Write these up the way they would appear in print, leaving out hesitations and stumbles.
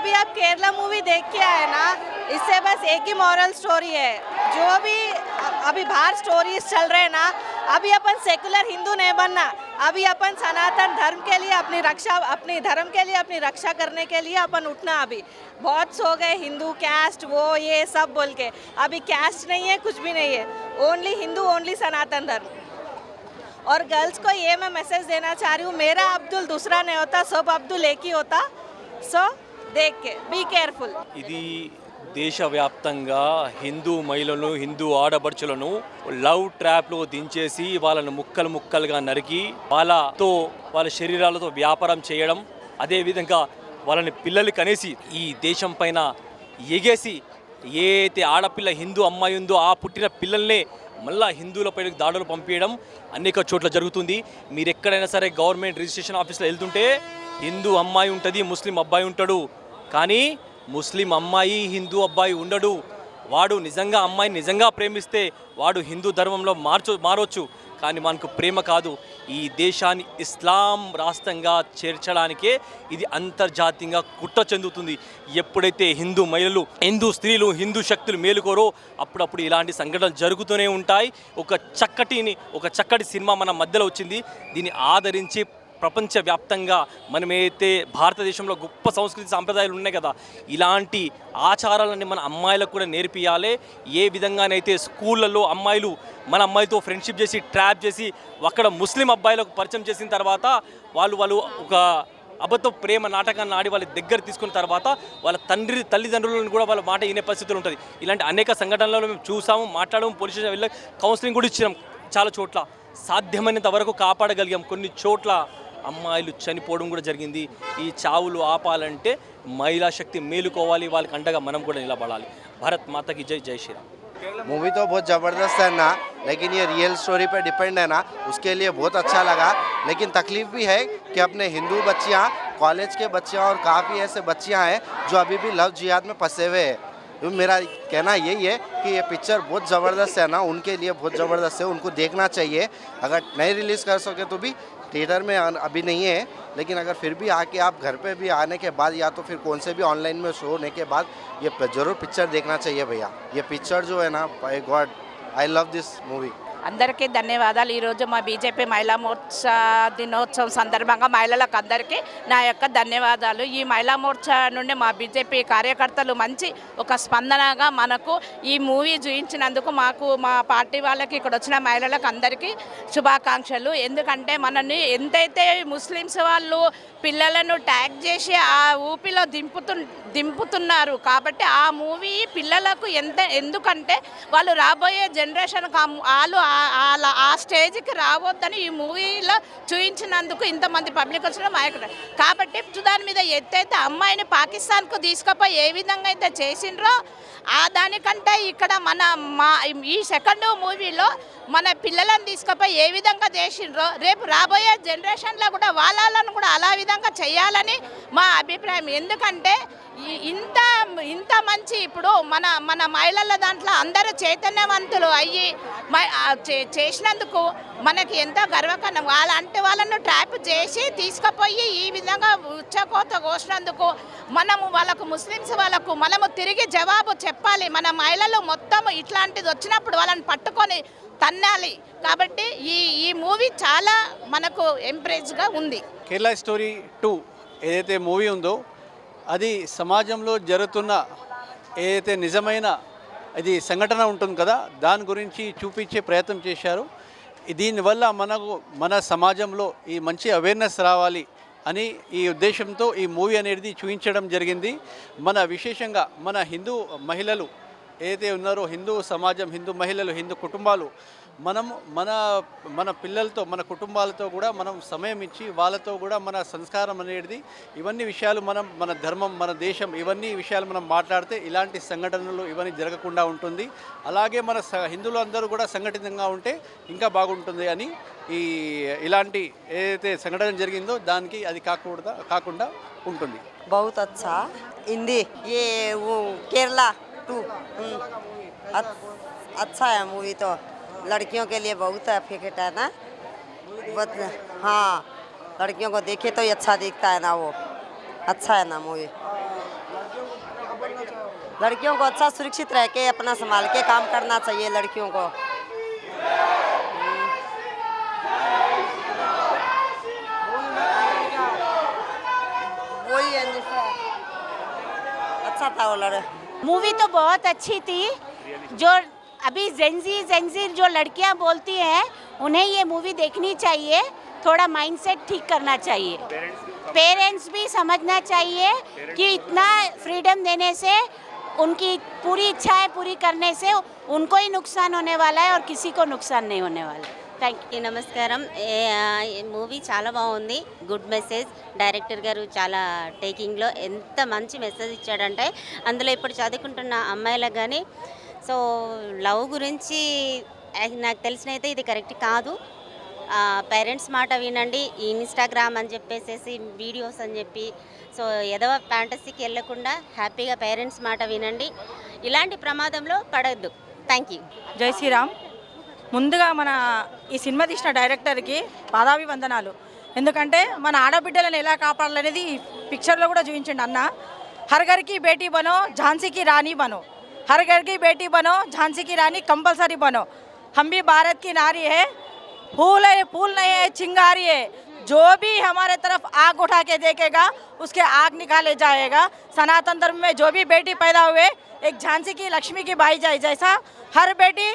अभी आप केरला मूवी देख के आए ना, इससे बस एक ही मॉरल स्टोरी है। जो भी अभी बाहर स्टोरीज चल रहे हैं ना, अभी अपन सेकुलर हिंदू नहीं बनना, अभी अपन सनातन धर्म के लिए अपनी रक्षा, अपनी धर्म के लिए अपनी रक्षा करने के लिए अपन उठना। अभी बहुत सो गए हिंदू कैस्ट वो ये सब बोल के, अभी कैस्ट नहीं है, कुछ भी नहीं है, ओनली हिंदू, ओनली सनातन धर्म। और गर्ल्स को ये मैं मैसेज देना चाह रही हूँ, मेरा अब्दुल दूसरा नहीं होता, सब अब्दुल एक ही होता। సో దేక్ కే బీ కేర్ఫుల్। ఇది దేశవ్యాప్తంగా హిందూ మహిళలను, హిందూ ఆడబడుచులను లవ్ ట్రాప్లో దించేసి వాళ్ళను ముక్కలు ముక్కలుగా నరికి వాళ్ళ శరీరాలతో వ్యాపారం చేయడం, అదేవిధంగా వాళ్ళని పిల్లలు కనేసి ఈ దేశం పైన ఎగేసి ఏ అయితే ఆడపిల్ల హిందూ అమ్మాయి ఉందో ఆ పుట్టిన పిల్లల్నే మళ్ళా హిందువులపై దాడులు పంపించడం అనేక చోట్ల జరుగుతుంది. మీరు ఎక్కడైనా సరే గవర్నమెంట్ రిజిస్ట్రేషన్ ఆఫీస్లో వెళ్తుంటే హిందూ అమ్మాయి ఉంటుంది, ముస్లిం అబ్బాయి ఉంటాడు. కానీ ముస్లిం అమ్మాయి హిందూ అబ్బాయి ఉండడు. వాడు నిజంగా అమ్మాయిని నిజంగా ప్రేమిస్తే వాడు హిందూ ధర్మంలో మారొచ్చు. కానీ మనకు ప్రేమ కాదు, ఈ దేశాన్ని ఇస్లాం రాష్ట్రంగా చేర్చడానికే ఇది అంతర్జాతీయంగా కుట్ర చెందుతుంది. ఎప్పుడైతే హిందూ మహిళలు, హిందూ స్త్రీలు, హిందూ శక్తులు మేలుకోరో అప్పుడప్పుడు ఇలాంటి సంఘటనలు జరుగుతూనే ఉంటాయి. ఒక చక్కటి సినిమా మన మధ్యలో వచ్చింది. దీన్ని ఆదరించి ప్రపంచవ్యాప్తంగా మనమైతే భారతదేశంలో గొప్ప సంస్కృతి సాంప్రదాయాలు ఉన్నాయి కదా, ఇలాంటి ఆచారాలన్నీ మన అమ్మాయిలకు కూడా నేర్పియాలి. ఏ విధంగానైతే స్కూళ్ళల్లో అమ్మాయిలు మన అమ్మాయితో ఫ్రెండ్షిప్ చేసి ట్రాప్ చేసి అక్కడ ముస్లిం అబ్బాయిలకు పరిచయం చేసిన తర్వాత వాళ్ళు ఒక అబద్ధ ప్రేమ నాటకాన్ని ఆడి వాళ్ళ దగ్గర తీసుకున్న తర్వాత వాళ్ళ తల్లిదండ్రులను కూడా వాళ్ళ మాట వినే పరిస్థితులు ఉంటుంది. ఇలాంటి అనేక సంఘటనలలో మేము చూసాము, మాట్లాడము, పోలీస్ స్టేషన్ వెళ్ళి కౌన్సిలింగ్ కూడా ఇచ్చినాం. చాలా చోట్ల సాధ్యమైనంత వరకు కాపాడగలిగాం. కొన్ని చోట్ల అమ్మాయిలు చనిపోవడం కూడా జరిగింది. ఈ చావులు ఆపాలంటే మహిళా శక్తి మేలుకోవాలి, వాళ్ళకి అండగా మనం కూడా నిలబడాలి. భారత్ మాతకి జై, జై శ్రీరామ్। मूवी तो बहुत ज़बरदस्त है ना, लेकिन ये रियल स्टोरी पे डिपेंड है ना, उसके लिए बहुत अच्छा लगा। लेकिन तकलीफ़ भी है कि अपने हिंदू बच्चियाँ, कॉलेज के बच्चियाँ और काफ़ी ऐसे बच्चियाँ हैं जो अभी भी लव जिहाद में फंसे हुए हैं। तो मेरा कहना यही है कि ये पिक्चर बहुत ज़बरदस्त है ना, उनके लिए बहुत ज़बरदस्त है, उनको देखना चाहिए। अगर नहीं रिलीज़ कर सके तो भी थिएटर में अभी नहीं है, लेकिन अगर फिर भी आके आप घर पे भी आने के बाद या तो फिर कौन से भी ऑनलाइन में शो होने के बाद ये ज़रूर पिक्चर देखना चाहिए भैया। ये पिक्चर जो है ना, by god I love this movie. అందరికీ ధన్యవాదాలు। ఈరోజు మా బీజేపీ మహిళా మోర్చా దినోత్సవం సందర్భంగా మహిళలకు అందరికీ నా యొక్క ధన్యవాదాలు। ఈ మహిళా మోర్చా నుండి మా బీజేపీ కార్యకర్తలు మంచి ఒక స్పందనగా మనకు ఈ మూవీ చూపించినందుకు మాకు, మా పార్టీ వాళ్ళకి, ఇక్కడ వచ్చిన మహిళలకు అందరికీ శుభాకాంక్షలు। ఎందుకంటే మనల్ని ఎంతైతే ముస్లిమ్స్ వాళ్ళు పిల్లలను ట్యాగ్ చేసి ఆ ఊపిలో దింపుతున్నారు కాబట్టి ఆ మూవీ పిల్లలకు ఎందుకంటే వాళ్ళు రాబోయే జనరేషన్ వాళ్ళు ఆ స్టేజ్కి రావద్దని ఈ మూవీలో చూపించినందుకు ఇంతమంది పబ్లిక్ వచ్చిన నాయకులు కాబట్టి దాని మీద ఎత్తైతే అమ్మాయిని పాకిస్తాన్కు తీసుకుపోయి ఏ విధంగా అయితే చేసిండ్రో ఆ దానికంటే ఇక్కడ ఈ సెకండ్ మూవీలో మన పిల్లలను తీసుకుపోయి ఏ విధంగా చేసిండ్రో రేపు రాబోయే జనరేషన్లో కూడా వాళ్ళను కూడా అలా విధంగా చేయాలని మా అభిప్రాయం। ఎందుకంటే ఇంత మంచి ఇప్పుడు మన మహిళల దాంట్లో అందరూ చైతన్యవంతులు అయ్యి చేసినందుకు మనకి ఎంతో గర్వకారణం। వాళ్ళను ట్రాప్ చేసి తీసుకుపోయి ఈ విధంగా ఉచ్చకోత కోసినందుకు వాళ్ళకు ముస్లిమ్స్ వాళ్ళకు మనము తిరిగి జవాబు చెప్పాలి। మన మహిళలు మొత్తం ఇట్లాంటిది వచ్చినప్పుడు వాళ్ళని పట్టుకొని తన్నాలి। కాబట్టి ఈ మూవీ చాలా మనకు ఎంప్రెస్గా ఉంది। కేరళ స్టోరీ 2 ఏదైతే మూవీ ఉందో అది సమాజంలో జరుగుతున్న ఏదైతే నిజమైన ఇది సంఘటన ఉంటుంది కదా, దాని గురించి చూపించే ప్రయత్నం చేశారు। దీనివల్ల మన సమాజంలో ఈ మంచి అవేర్నెస్ రావాలి అని ఈ ఉద్దేశంతో ఈ మూవీ అనేది చూపించడం జరిగింది। విశేషంగా మన హిందూ మహిళలు ఏదైతే ఉన్నారో, హిందూ సమాజం, హిందూ మహిళలు, హిందూ కుటుంబాలు, మన పిల్లలతో, మన కుటుంబాలతో కూడా మనం సమయం ఇచ్చి వాళ్ళతో కూడా మన సంస్కారం అనేది, ఇవన్నీ విషయాలు మన ధర్మం, మన దేశం, ఇవన్నీ విషయాలు మనం మాట్లాడితే ఇలాంటి సంఘటనలు ఇవన్నీ జరగకుండా ఉంటుంది। అలాగే మన హిందువులు అందరూ కూడా సంఘటితంగా ఉంటే ఇంకా బాగుంటుంది అని ఇలాంటి ఏదైతే సంఘటన జరిగిందో దానికి అది కాకుండా ఉంటుంది। बहुत अच्छा हिंदी ये वो केरला 2 अच्छा है मूवी, तो लड़कियों के लिए बहुत एफिकेट है ना। हाँ, लड़कियों को देखे तो ही अच्छा दिखता है ना, वो अच्छा है ना मूवी। लड़कियों को अच्छा सुरक्षित रह के अपना संभाल के काम करना चाहिए लड़कियों को। वही है जैसे अच्छा था वो लड़ मूवी तो बहुत अच्छी थी। जो अभी जेंजी जो लड़कियां बोलती हैं उन्हें ये मूवी देखनी चाहिए। थोड़ा माइंडसेट ठीक करना चाहिए। पेरेंट्स भी समझना चाहिए कि इतना फ्रीडम देने से उनकी पूरी इच्छाएं पूरी करने से उनको ही नुकसान होने वाला है और किसी को नुकसान नहीं होने वाला है। Thank you. నమస్కారం. మూవీ చాలా బాగుంది. Good message. డైరెక్టర్ గారు చాలా టేకింగ్లో ఎంత మంచి మెసేజ్ ఇచ్చాడంటే అందులో ఇప్పుడు చదువుకుంటున్న అమ్మాయిలకు కానీ సో లవ్ గురించి నాకు తెలిసినైతే ఇది కరెక్ట్ కాదు. పేరెంట్స్ మాట వినండి. ఇన్స్టాగ్రామ్ అని చెప్పేసి వీడియోస్ అని చెప్పి సో ఏదో ఫ్యాంటసీకి వెళ్ళకుండా హ్యాపీగా పేరెంట్స్ మాట వినండి. ఇలాంటి ప్రమాదంలో పడద్దు. Thank you. జై శ్రీరామ్. ముందుగా మన ఈ సినిమా తీసిన డైరెక్టర్కి పాదాభివందనాలు. ఎందుకంటే మన ఆడబిడ్డలను ఎలా కాపాడాలనేది ఈ పిక్చర్లో కూడా చూపించండి అన్న. హర్ ఘర్కి బేటీ బనో ఝాన్సీకి రాణి బనో. हर घर की बेटी बनो झांसी की रानी कंपलसरी बनो. हम भी भारत की नारी है. फूल है फूल नहीं है चिंगारी है. जो भी हमारे तरफ आग उठा के देखेगा उसके आग निकाले जाएगा. सनातन धर्म में जो भी बेटी पैदा हुए एक झांसी की लक्ष्मी की बाई जाए जैसा हर बेटी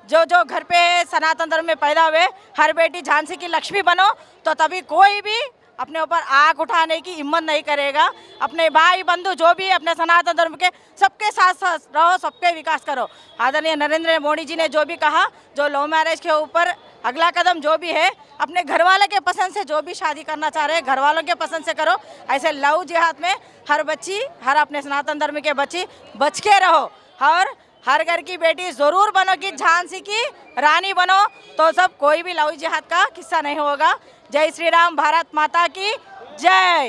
जो जो घर पे सनातन धर्म में पैदा हुए हर बेटी झांसी की लक्ष्मी बनो. तो तभी कोई भी अपने ऊपर आग उठाने की हिम्मत नहीं करेगा. अपने भाई बंधु जो भी अपने सनातन धर्म के सबके साथ साथ रहो, सबके विकास करो. आदरणीय नरेंद्र मोदी जी ने जो भी कहा जो लव मैरिज के ऊपर अगला कदम जो भी है अपने घर वाले के पसंद से जो भी शादी करना चाह रहे हैं घर वालों के पसंद से करो. ऐसे लव जिहाद में हर बच्ची हर अपने सनातन धर्म के बच्ची बच के रहो और हर घर की बेटी ज़रूर बनो कि झांसी की रानी बनो. तो सब कोई भी लव जिहाद का किस्सा नहीं होगा. जय श्री राम. भारत माता की जय.